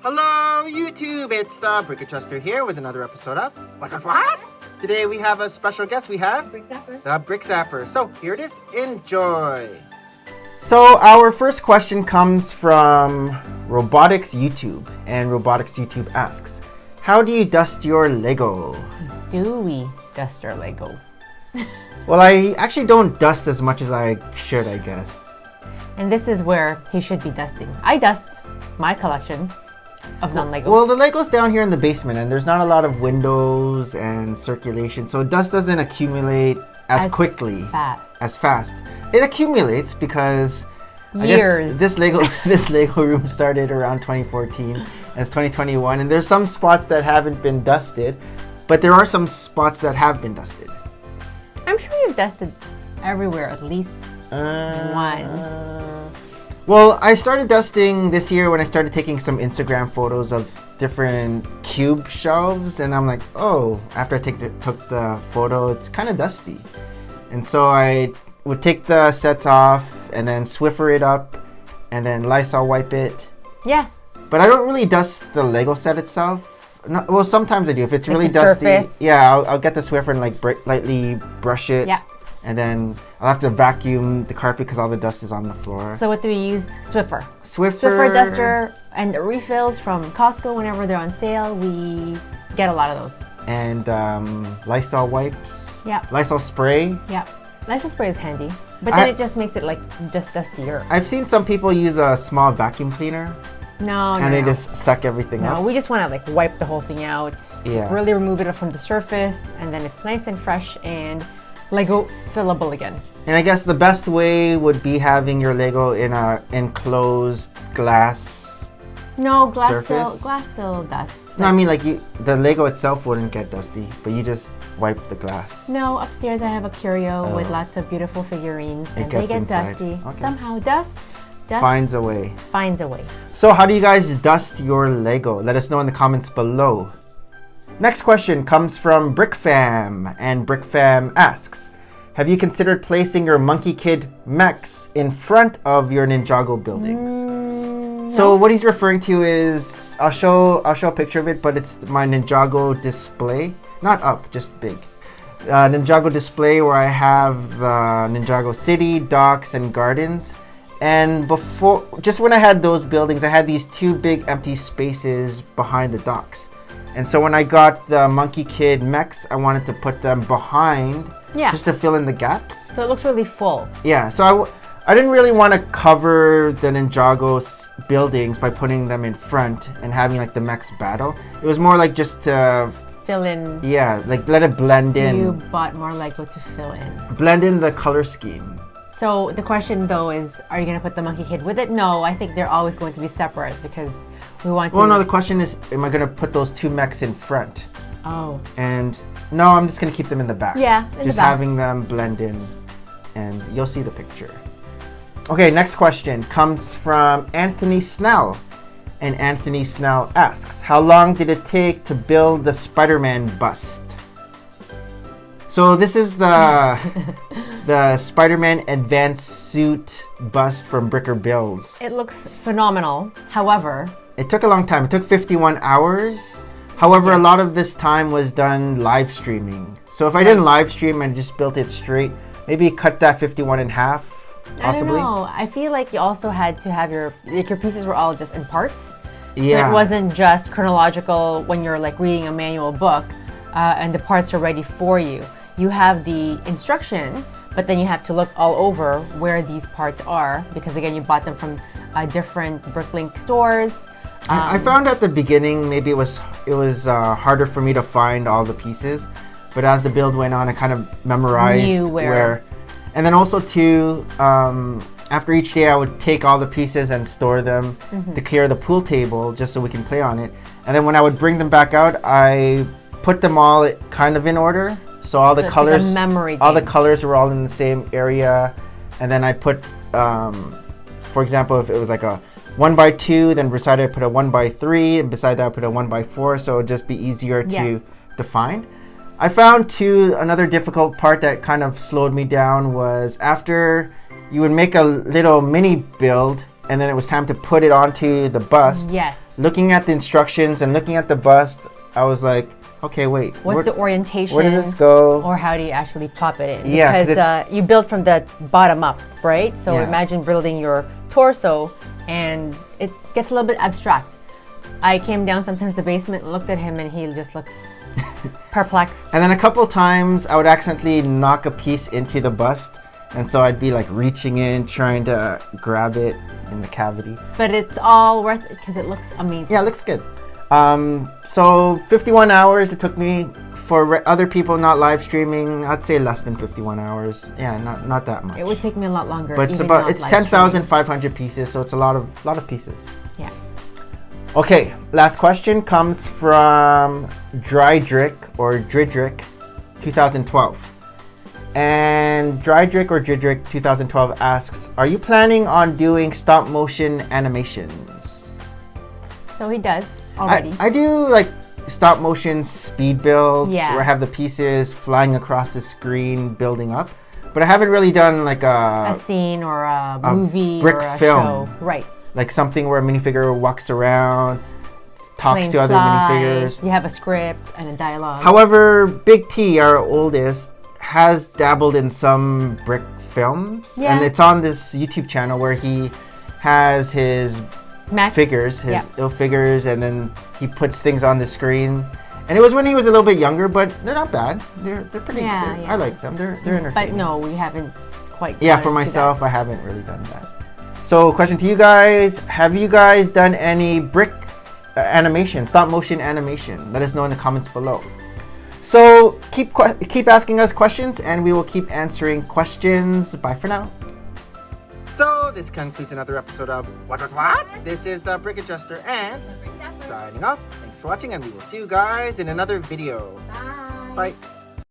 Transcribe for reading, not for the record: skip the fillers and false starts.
Hello YouTube, it's the BrikAdjuster here with another episode of What? Today we have a special guest. We have the BrikZapper. So here it is. Enjoy. So our first question comes from Robotix YouTube, and Robotix YouTube asks, how do you dust your Lego? Do we dust our Lego? Well, I actually don't dust as much as I should, I guess. And this is where he should be dusting. I dust my collection of non-Lego. Well, the Lego's down here in the basement, and there's not a lot of windows and circulation, so dust doesn't accumulate as quickly. As fast. It accumulates because years. I guess this Lego room started around 2014, and it's 2021, and there's some spots that haven't been dusted, but there are some spots that have been dusted. I'm sure you've dusted everywhere at least once. Well, I started dusting this year when I started taking some Instagram photos of different cube shelves, and I'm like, oh, after I took the photo, it's kind of dusty. And so I would take the sets off and then Swiffer it up and then Lysol wipe it. Yeah. But I don't really dust the Lego set itself. Well, sometimes I do. If it's really dusty, surface. Yeah, I'll get the Swiffer and like lightly brush it. Yeah. And then I'll have to vacuum the carpet because all the dust is on the floor. So what do we use? Swiffer. Swiffer duster and refills from Costco whenever they're on sale. We get a lot of those. And Lysol wipes. Yeah. Lysol spray. Yeah. Lysol spray is handy, but then it just makes it like just dustier. I've seen some people use a small vacuum cleaner. No. They just suck everything up. No, we just want to like wipe the whole thing out. Yeah. Really remove it from the surface, and then it's nice and fresh and Lego fillable again. And I guess the best way would be having your Lego in a enclosed glass. No, glass surface. still dusts. No, I mean like the Lego itself wouldn't get dusty, but you just wipe the glass. No, upstairs I have a curio with lots of beautiful figurines, and they get inside. dusty. Okay. Somehow dust finds a way. So how do you guys dust your Lego? Let us know in the comments below. Next question comes from BrikFam, and BrikFam asks, have you considered placing your Monkie Kid Mechs in front of your Ninjago buildings? So what he's referring to is, I'll show a picture of it, but it's my Ninjago display. Not up, just big. Ninjago display where I have the Ninjago City, Docks, and Gardens. And just when I had those buildings, I had these two big empty spaces behind the docks. And so when I got the Monkie Kid Mechs, I wanted to put them behind, just to fill in the gaps. So it looks really full. Yeah, so I didn't really want to cover the Ninjago buildings by putting them in front and having like the mechs battle. It was more like just to fill in. Yeah, like let it blend in. So you bought more Lego to fill in. Blend in the color scheme. So the question though is, are you going to put the Monkie Kid with it? No, I think they're always going to be separate because we want to... Well, no, the question is, am I going to put those two mechs in front? Oh. And no, I'm just going to keep them in the back. Yeah, just having them blend in, and you'll see the picture. Okay, next question comes from Anthony Snell. And Anthony Snell asks, how long did it take to build the SpiderMan Bust? So this is the SpiderMan Advanced Suit Bust from Bricker Builds. It looks phenomenal. However, it took a long time. It took 51 hours. However, a lot of this time was done live streaming. So if I didn't live stream and just built it straight, maybe cut that 51 in half, possibly. I don't know. I feel like you also had to have your pieces were all just in parts. Yeah. So it wasn't just chronological when you're like reading a manual book and the parts are ready for you. You have the instruction, but then you have to look all over where these parts are because again, you bought them from different Bricklink stores. I found at the beginning maybe it was harder for me to find all the pieces, but as the build went on, I kind of memorized where. And then also too, after each day, I would take all the pieces and store them to clear the pool table just so we can play on it. And then when I would bring them back out, I put them all kind of in order. So all the colors, all the colors were all in the same area. And then I put, for example, if it was like a 1x2, then beside it I put a 1x3, and beside that I put a 1x4, so it would just be easier to find. I found too, another difficult part that kind of slowed me down was after you would make a little mini build, and then it was time to put it onto the bust. Yes. looking at the instructions and looking at the bust, I was like, okay, wait. What's the orientation? Where does this go? Or how do you actually pop it in? Yeah, because you build from the bottom up, right? So yeah. imagine building your torso, and it gets a little bit abstract. I came down sometimes the basement and looked at him, and he just looks perplexed. And then a couple times I would accidentally knock a piece into the bust, and so I'd be like reaching in, trying to grab it in the cavity. But it's all worth it because it looks amazing. Yeah, it looks good. So 51 hours it took me. For other people not live streaming, I'd say less than 51 hours. Yeah, not that much. It would take me a lot longer. But it's 10,500 pieces, so it's a lot of pieces. Yeah. Okay, last question comes from Drydrick or Dridrick 2012. And Drydrick or Dridrick 2012 asks, are you planning on doing stop motion animations? So he does already. I do like stop motion speed builds where I have the pieces flying across the screen building up, but I haven't really done like a scene or a movie brick or a film. show. Right. Like something where a minifigure walks around, talks Planes to other minifigures. You have a script and a dialogue. However, Big T, our oldest, has dabbled in some brick films, and it's on this YouTube channel where he has his figures, his little figures, and then he puts things on the screen. And it was when he was a little bit younger, but they're not bad. They're pretty. Yeah. I like them. They're entertaining. But no, we haven't quite. Yeah, for myself, I haven't really done that. So, question to you guys: have you guys done any brick animation, stop motion animation? Let us know in the comments below. So keep asking us questions, and we will keep answering questions. Bye for now. So this concludes another episode of What? This is the Brick Adjuster and signing off. Thanks for watching, and we will see you guys in another video. Bye. Bye.